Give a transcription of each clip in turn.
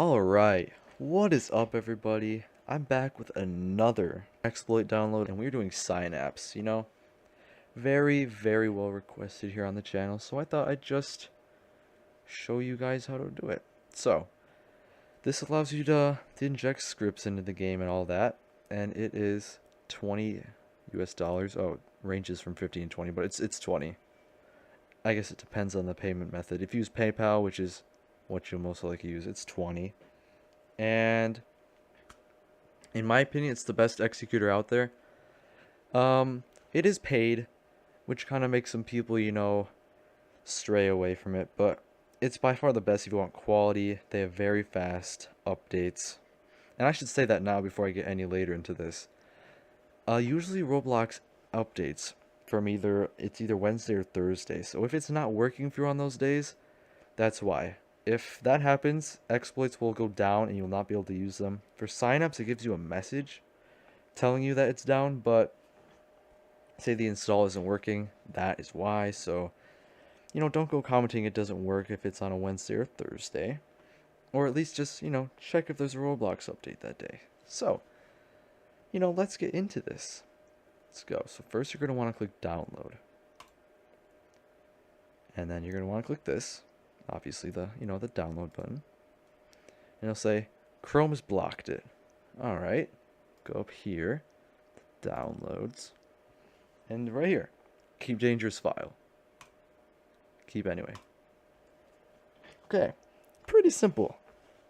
Alright, what is up everybody? I'm back with another exploit download and we're doing Synapse, very well requested here on the channel, so I thought I'd just show you guys how to do it. So, this allows you to inject scripts into the game and all that, and it is 20 US dollars. Oh, it ranges from 50 and 20, but it's 20. I guess it depends on the payment method. If you use PayPal, which is what you'll most likely use, it's 20. And in my opinion, it's the best executor out there. It is paid, which kind of makes some people, stray away from it, but it's by far the best if you want quality. They have very fast updates. And I should say that now before I get any later into this. Usually Roblox updates from either Wednesday or Thursday. So if it's not working for you on those days, that's why. If that happens, exploits will go down and you'll not be able to use them. For Synapse, it gives you a message telling you that it's down, but say the install isn't working, that is why. So, don't go commenting it doesn't work if it's on a Wednesday or Thursday. Or at least just, check if there's a Roblox update that day. So, let's get into this. Let's go. So first you're going to want to click download. And then you're going to want to click this. Obviously the download button. And it'll say Chrome has blocked it. Alright. Go up here. Downloads. And right here. Keep dangerous file. Keep anyway. Okay. Pretty simple.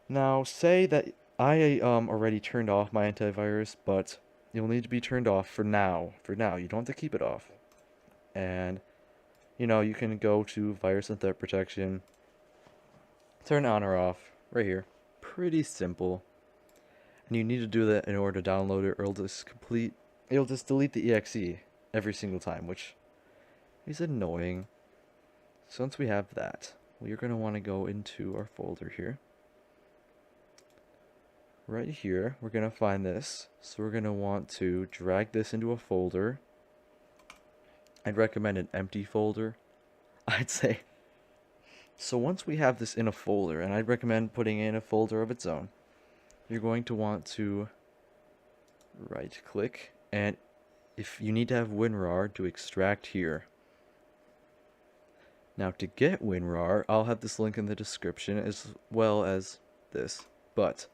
Now say that I already turned off my antivirus, but you'll need to be turned off for now. For now. You don't have to keep it off. And you can go to virus and threat protection. Turn it on or off right here. Pretty simple. And you need to do that in order to download it, or it'll just delete the exe every single time, which is annoying. So once we have that, we're going to want to go into our folder here. Right here, we're going to find this. So we're going to want to drag this into a folder. I'd recommend an empty folder, I'd say. So once we have this in a folder, and I'd recommend putting it in a folder of its own, you're going to want to right click, and if you need to have WinRAR, to extract here. Now to get WinRAR, I'll have this link in the description as well as this, but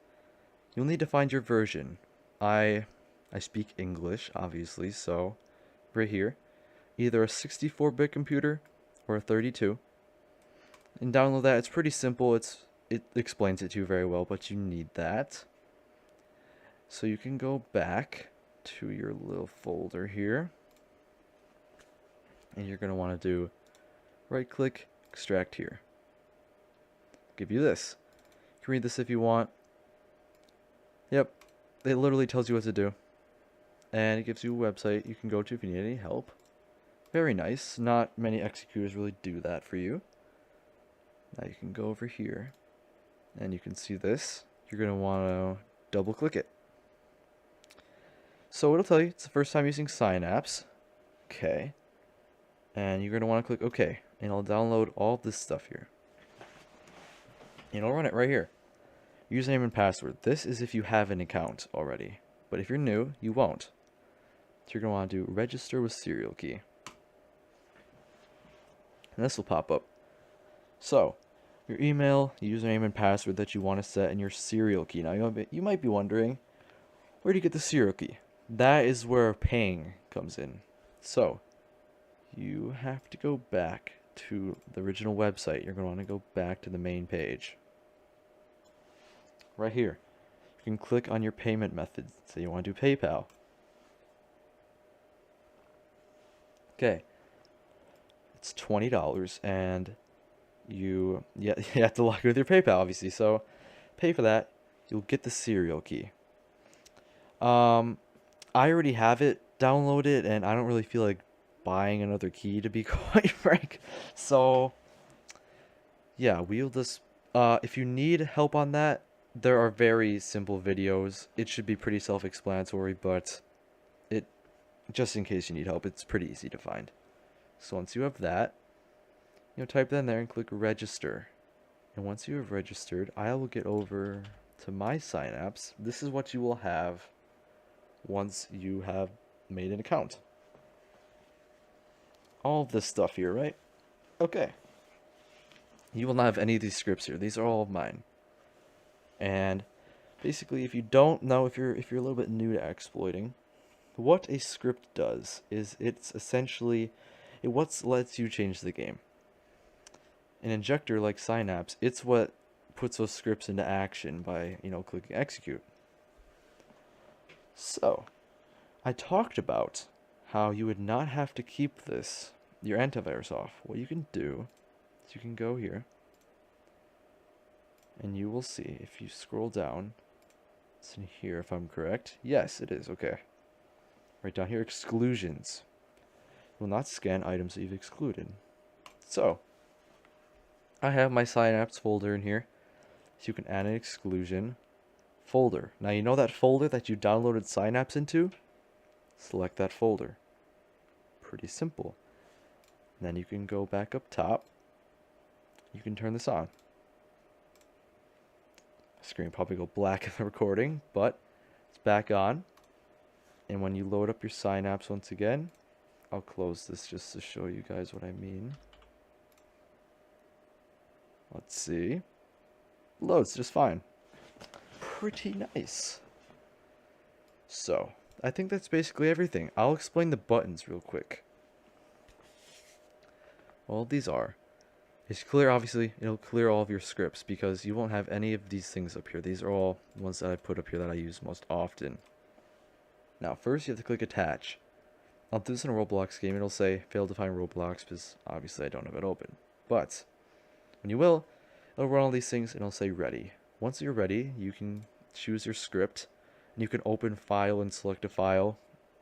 you'll need to find your version. I speak English, obviously, so right here, either a 64-bit computer or a 32. And download that. It's pretty simple. It explains it to you very well, but you need that. So you can go back to your little folder here. And you're going to want to do right click, extract here. Give you this. You can read this if you want. Yep. It literally tells you what to do. And it gives you a website you can go to if you need any help. Very nice. Not many executors really do that for you. Now you can go over here and you can see this. You're going to want to double click it. So it'll tell you it's the first time using Synapse. Okay. And you're going to want to click OK. And it'll download all of this stuff here. And it'll run it right here. Username and password. This is if you have an account already. But if you're new, you won't. So you're going to want to do register with serial key. And this will pop up. So, your email, username, and password that you want to set, and your serial key. Now, you might be wondering, where do you get the serial key? That is where paying comes in. So, you have to go back to the original website. You're going to want to go back to the main page. Right here. You can click on your payment method. Say you want to do PayPal. Okay. It's $20, and you have to log in with your PayPal, obviously. So pay for that. You'll get the serial key. I already have it downloaded, and I don't really feel like buying another key, to be quite frank. So yeah, we'll just if you need help on that, there are very simple videos. It should be pretty self-explanatory, but just in case you need help, it's pretty easy to find. So once you have that, type that in there and click register. And once you have registered, I will get over to my Synapse. This is what you will have once you have made an account. All of this stuff here, right? Okay. You will not have any of these scripts here. These are all of mine. And basically, if you don't know, if you're a little bit new to exploiting, what a script does is it's essentially what lets you change the game. An injector like Synapse, it's what puts those scripts into action by, clicking execute. So, I talked about how you would not have to keep your antivirus off. What you can do is you can go here, and you will see, if you scroll down, it's in here if I'm correct. Yes, it is, okay. Right down here, exclusions. It will not scan items that you've excluded. So, I have my Synapse folder in here, so you can add an exclusion folder. Now you know that folder that you downloaded Synapse into? Select that folder. Pretty simple. And then you can go back up top. You can turn this on. The screen probably go black in the recording, but it's back on. And when you load up your Synapse once again, I'll close this just to show you guys what I mean. Let's see. Loads just fine. Pretty nice. So, I think that's basically everything. I'll explain the buttons real quick. All these are. It's clear, obviously, it'll clear all of your scripts because you won't have any of these things up here. These are all ones that I put up here that I use most often. Now, first you have to click attach. I'll do this in a Roblox game. It'll say failed to find Roblox because obviously I don't have it open. But when you will, it'll run all these things and it'll say ready. Once you're ready, you can choose your script and you can open file and select a file,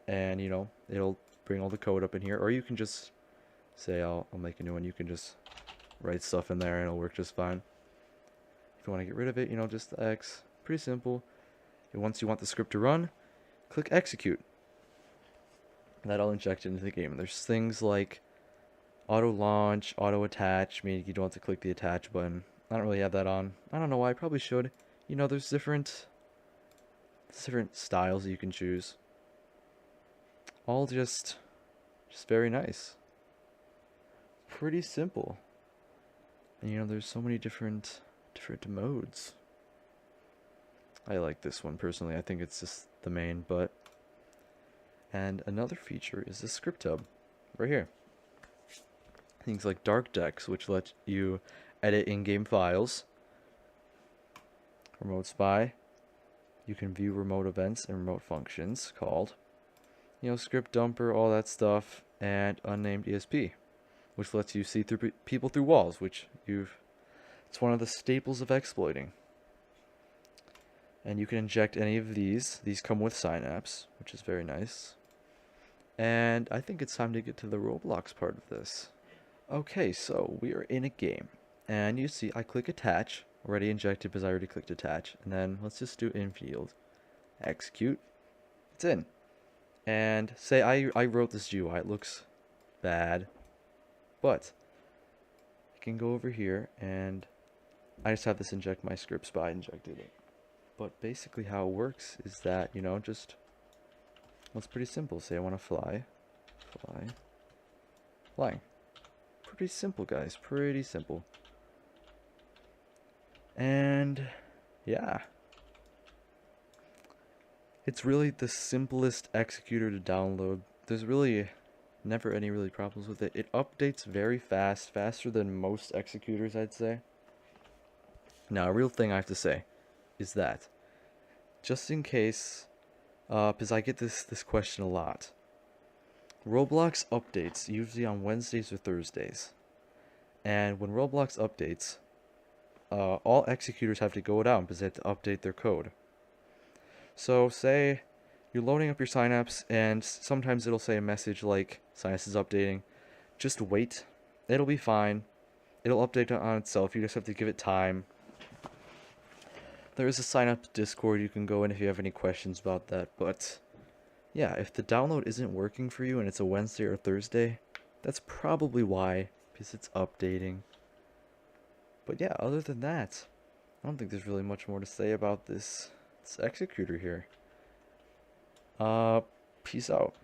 and it'll bring all the code up in here. Or you can just say I'll make a new one. You can just write stuff in there and it'll work just fine. If you want to get rid of it, just the X. Pretty simple. And once you want the script to run, click execute. That'll inject it into the game. And there's things like auto launch, auto attach, meaning you don't have to click the attach button. I don't really have that on. I don't know why. I probably should. There's different styles that you can choose. All just very nice. Pretty simple. And there's so many different modes. I like this one personally. I think it's just the main, but and another feature is the script hub right here. Things like dark decks, which let you edit in-game files. Remote spy. You can view remote events and remote functions called, script dumper, all that stuff, and unnamed ESP, which lets you see through people through walls, which it's one of the staples of exploiting. And you can inject any of these. These come with Synapse, which is very nice. And I think it's time to get to the Roblox part of this. Okay, so we are in a game. And you see I click attach, already injected because I already clicked attach. And then let's just do infield. Execute. It's in. And say I wrote this GUI. It looks bad. But I can go over here and I just have this inject my scripts by injected it. But basically how it works is that, just, well, it's pretty simple. Say I want to flying. Pretty simple, guys. Pretty simple. And yeah, it's really the simplest executor to download. There's really never any really problems with it. It updates very fast, faster than most executors, I'd say. Now, a real thing I have to say is that, just in case, because I get this question a lot, Roblox updates usually on Wednesdays or Thursdays. And when Roblox updates, all executors have to go down because they have to update their code. So say you're loading up your Synapse and sometimes it'll say a message like Synapse is updating. Just wait. It'll be fine. It'll update on itself. You just have to give it time. There is a Synapse Discord you can go in if you have any questions about that. But yeah, if the download isn't working for you and it's a Wednesday or Thursday, that's probably why, because it's updating. But yeah, other than that, I don't think there's really much more to say about this executor here. Peace out.